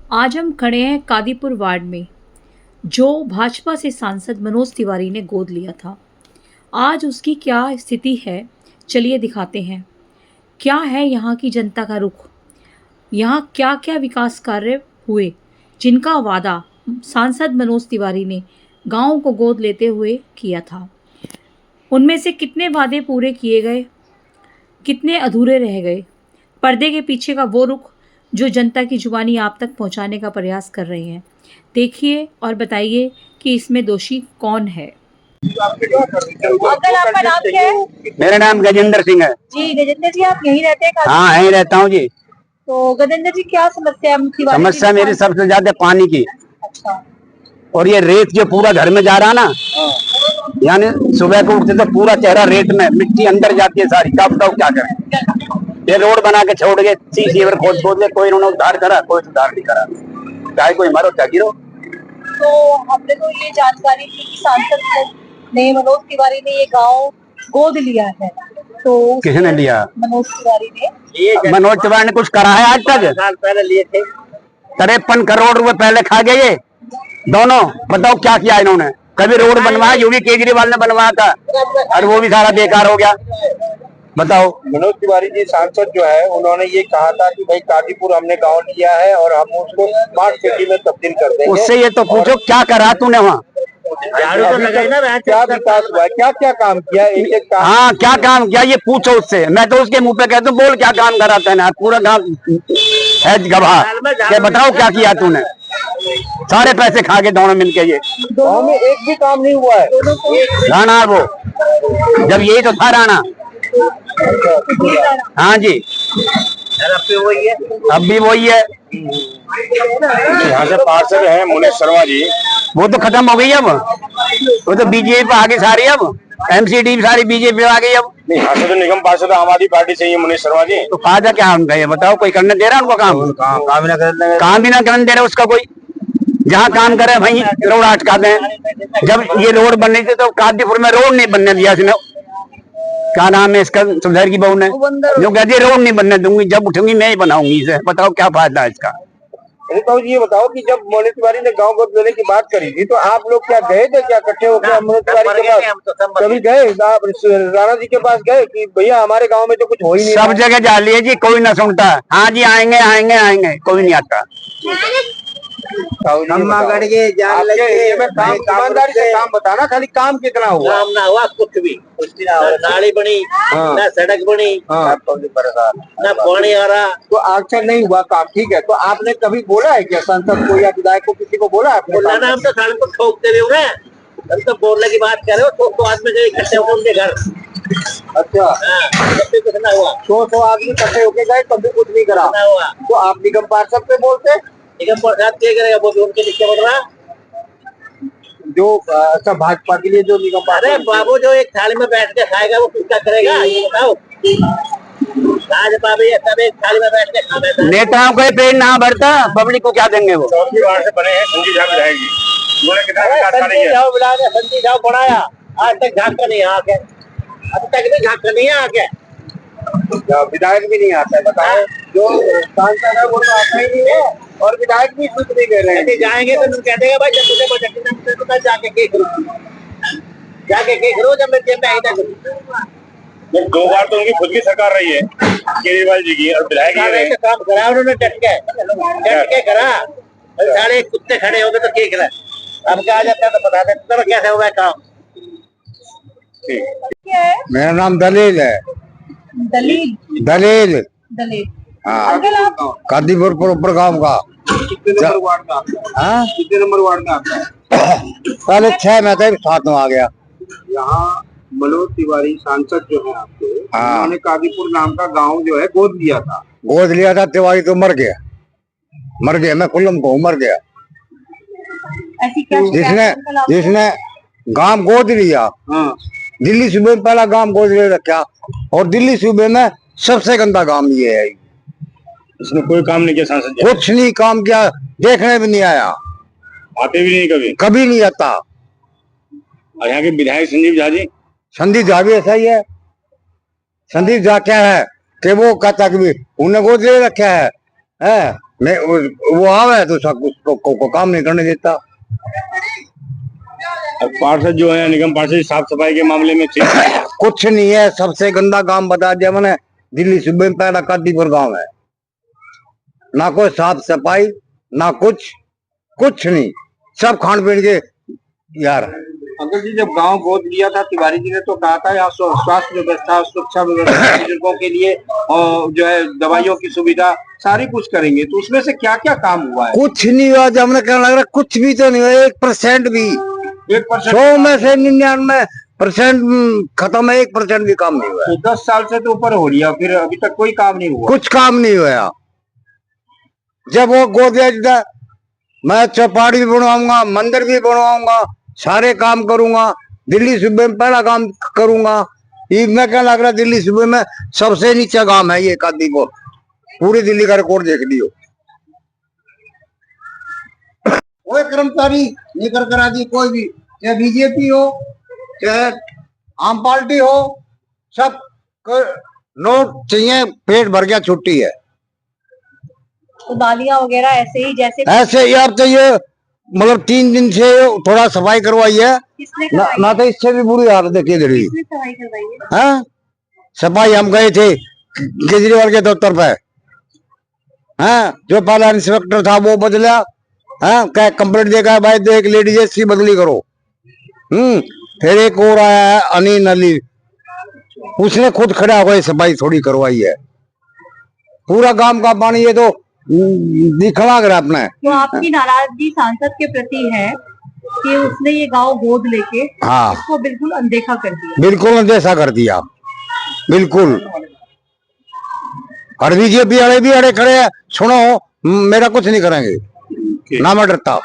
आज हम खड़े हैं कादीपुर वार्ड में, जो भाजपा से सांसद मनोज तिवारी ने गोद लिया था। आज उसकी क्या स्थिति है, चलिए दिखाते हैं। क्या है यहाँ की जनता का रुख, यहाँ क्या क्या विकास कार्य हुए, जिनका वादा सांसद मनोज तिवारी ने गांव को गोद लेते हुए किया था। उनमें से कितने वादे पूरे किए गए, कितने अधूरे रह गए। पर्दे के पीछे का वो रुख जो जनता की जुबानी आप तक पहुंचाने का प्रयास कर रहे हैं। देखिए और बताइए कि इसमें दोषी कौन है। अंकल, आपका नाम क्या है? मेरा नाम गजेंद्र सिंह है जी गजेंद्र जी, आप यहीं रहते हैं? हाँ, यहीं रहता हूँ जी। तो गजेंद्र जी, क्या समस्या है? समस्या मेरी सबसे ज्यादा पानी की। अच्छा। और ये रेत जो पूरा घर में जा रहा ना, यानी सुबह को उठते तो पूरा चेहरा रेत में, मिट्टी अंदर जाती है सारी। क्या बताओ क्या करें। ये रोड बना के छोड़ गए, सीवर खोद खोद के, कोई इन्होंने उद्धार करा, कोई उद्धार नहीं करा। चाहे कोई मरो चाहे गिरो। तो हमने तो ये जानकारी थी कि सांसद ने, मनोज तिवारी ने ये गांव गोद लिया है। तो किसने लिया? मनोज तिवारी ने। मनोज तिवारी ने कुछ करा है आज तक? साल पहले लिए थे। 53 करोड़ रुपए पहले खा गए ये दोनों। बताओ क्या किया इन्होंने? कभी रोड बनवाया? योगी केजरीवाल ने बनवाया था, और वो भी सारा बेकार हो गया। बताओ। मनोज तिवारी जी सांसद जो है, उन्होंने ये कहा था कि भाई कादीपुर हमने गांव लिया है और हम उसको स्मार्ट सिटी में तब्दील कर देंगे। उससे ये तो पूछो क्या करा तूने वहाँ? क्या विकास हुआ है, क्या क्या काम किया? एक एक काम। हाँ, क्या काम किया ये पूछो उससे। मैं तो उसके मुंह पे कहता हूँ, बोल क्या काम करा तूने? पूरा काम है गवाह के, बताओ क्या किया तूने? सारे पैसे खा के दोनों मिलके। ये गाँव में एक भी काम नहीं हुआ है। राणा वो, जब यही तो था राणा। हाँ जी, अब भी वही है। यहाँ से पार्षद है मुनीश शर्मा जी, वो तो खत्म हो गई अब। वो तो बीजेपी पे आगे सारी, अब एमसीडी सारी बीजेपी पे आ गई अब। नहीं, यहाँ से तो निगम पार्षद आम आदमी पार्टी से ही है मुनीश शर्मा जी। तो फायदा क्या उनका? ये बताओ, कोई करने दे रहा है उनको काम? काम भी ना करने दे रहे उसका कोई। जहाँ काम करे वहीं रोड अटका दें। जब ये रोड बननी थी तो कादीपुर में रोड नहीं बनने दिया इसने। क्या नाम है इसका, सुधर की बहू ने, जो कहती रोड नहीं बनने दूंगी, जब उठूंगी मैं ही बनाऊंगी इसे। बताओ क्या फायदा है इसका? तो ये बताओ कि जब मनोज तिवारी ने गांव गोद लेने की बात करी थी, तो आप लोग क्या गए थे? क्या इकट्ठे होकर मनोज तिवारी के पास कभी गए? आप राणा जी के पास गए कि भैया हमारे गांव में तो कुछ हो ही नहीं? सब जगह जा लिए जी, कोई ना सुनता। हाँ जी, आएंगे आएंगे आएंगे, कोई नहीं आता। ईमानदारी से काम बताना, खाली काम कितना हुआ? काम ना हुआ कुछ भी। नाली बनी, ना सड़क बनी, ना पानी आ रहा। तो अक्सर नहीं हुआ काम, ठीक है। तो आपने कभी बोला है क्या सांसद को या विधायक को, किसी को बोला है? बोला हम तो साल को ठोकते भी हुए। हम तो बोलने की बात कर रहे हो, ठोक तो आदमी जो इकट्ठे होकर उनके घर। अच्छा, कुछ ना हुआ। 100 आदमी इकट्ठे होके गए, तब भी कुछ नहीं करा। हुआ। तो आप निगम पार्षद पे बोलते? निगम पार्षद क्या करेगा? वो भी उनके नीचे बढ़ रहा। जो सब भाजपा के लिए जो निगम पार्षद। अरे बाबू, जो एक थाली में बैठ के खाएगा वो किसका करेगा ये बताओ। भाजपा भी सब एक थाली में बैठ के खाएगा। नेताओं को पेट ना भरता, पब्लिक को क्या देंगे? वो चौथी बार से बने हैं संजीव झा विधायक जी। संजीव झा बनाया, आज तक झांका नहीं आके, अभी तक भी झांका नहीं आके। विधायक भी नहीं आता है, बताओ। जो सांसद है वो तो आता ही नहीं है, और विधायक भी कुछ नहीं दे रहे हैं। जाएंगे तो तुम कह देगा भाई, जब तुझे बजट तो जाके के करो, जब मैं जेब में आई था। 2 बार तो उनकी खुद की सरकार रही है, केजरीवाल जी की, और विधायक ये रहे। काम करा उन्होंने, डट के करा। सारे कुत्ते खड़े हो गए तो क्या करा? अब क्या आ जाता है तो बता देते कैसे हुआ काम। मेरा नाम दलील है। दलील? दलील। दलील। हाँ, अंकल, आप कादीपुर प्रॉपर गाँव का। कितने नंबर वार्ड में आपका? हाँ, कितने नंबर वार्ड में आपका? पहले 6 में थे, 7 में आ गया। यहाँ मनोज तिवारी सांसद जो है आपके, हाँ, उन्होंने कादीपुर नाम का गांव जो है गोद लिया था। गोद लिया था। तिवारी तो मर गया, मैं कुल्लम को मर गया। ऐसी क्या जिसने गांव गोद लिया। हाँ। दिल्ली सूबे में पहला गांव गोद ले रखा, और दिल्ली सूबे में सबसे गंदा गांव ये है। इसने कोई काम नहीं किया सांसद जी? कुछ नहीं काम किया, देखने भी नहीं आया, आते भी नहीं कभी? कभी नहीं आता। और यहाँ के विधायक संजीव झा जी? संदीप झा भी ऐसा ही है। संदीप झा क्या है कि वो कहता कि उन्हें गोद ले रखा है। मैं वो आवे तो सब कुछ को काम नहीं करने देता। अब पार्षद जो है निगम पार्षद साफ सफाई के मामले में ठीक है। कुछ नहीं है, सबसे गंदा काम बता दिया मैंने। दिल्ली सूबे में पहला कादीपुर गांव है, ना कोई साफ सफाई ना कुछ नहीं, सब खान पीन के यार। अंकल जी जब गांव गोद लिया था तिवारी जी ने तो कहा था यहाँ स्वास्थ्य व्यवस्था सुरक्षा व्यवस्था बुजुर्गों के लिए और जो है दवाइयों की सुविधा सारी कुछ करेंगे, तो उसमें से क्या क्या काम हुआ है? कुछ नहीं हुआ। जब हमने कहने लग रहा कुछ भी तो नहीं हुआ, 1% भी। 1% 100 में से 99% खत्म है, 1% भी काम नहीं हुआ। 10 साल से तो ऊपर हो लिया, फिर अभी तक कोई काम नहीं हुआ। कुछ काम नहीं हुआ। जब वो गोद लिया मैं चौपाटी भी बनवाऊंगा, मंदिर भी बनवाऊंगा, सारे काम करूंगा, दिल्ली सूबे में पहला काम करूंगा। ये मैं क्या लग रहा दिल्ली सूबे में सबसे नीचा काम है ये कादीपुर। पूरी दिल्ली का रिकॉर्ड देख लियो। कोई कर्मचारी नहीं कर करा दी, कोई भी, चाहे बीजेपी हो चाहे आम पार्टी हो, सब नोट चाहिए, पेट भर गया, छुट्टी है। तो नालियां वगैरह ऐसे ही जैसे ऐसे यार तो ये मतलब 3 दिन से थोड़ा सफाई करवाई है किसने ना, करवाई ना तो इससे भी बुरी हालत देखी दे रही। किसने सफाई करवाई है? हाँ, सफाई हम गए थे केजरीवाल के दफ्तर पे। हाँ, जो पहला इंस्पेक्टर था वो बदला। हाँ, क्या कंप्लेंट देगा भाई, देख लेडीज इसकी बदली करो। फिर एक और आया है अनिल अली, उसने खुद खड़ा होकर सफाई थोड़ी करवाई है। पूरा गांव का पानी ये तो दिखला कर अपने। तो आपकी नाराजगी सांसद के प्रति है कि उसने ये गांव गोद लेके हाँ, उसको बिल्कुल अनदेखा कर दिया। बिल्कुल अनदेखा कर दिया, बिल्कुल। और बीजेपी वाले भी अड़े खड़े हैं, सुनो मेरा कुछ नहीं करेंगे, ना मैं डरता।